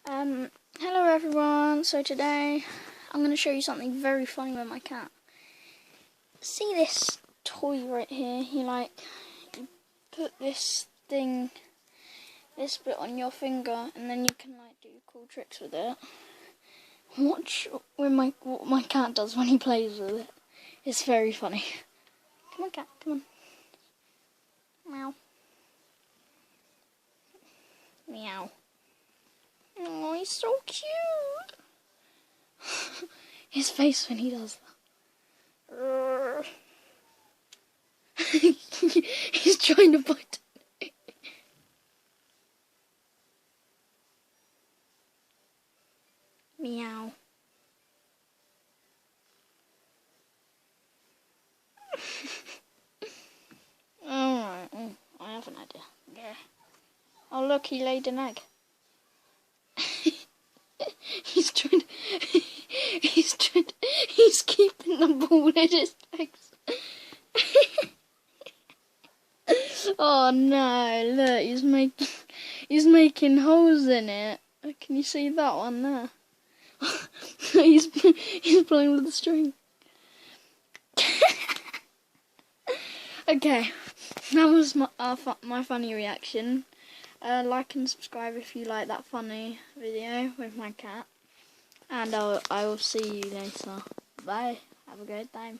Hello everyone. So today I'm going to show you something very funny with my cat. See this toy right here? You put this bit on your finger, and then you can do cool tricks with it. Watch what my cat does when he plays with it. It's very funny. Come on, cat. Come on. Meow. Meow. Oh, he's so cute. His face when he does that. He's trying to bite. Meow. Alright, I have an idea. Yeah. Oh look, he laid an egg. He's keeping the ball in his legs. Oh no, look, he's making holes in it. Can you see that one there? he's playing with the string. Okay, that was my funny reaction. Like and subscribe if you like that funny video with my cat. And I will see you later. Bye. Have a great time.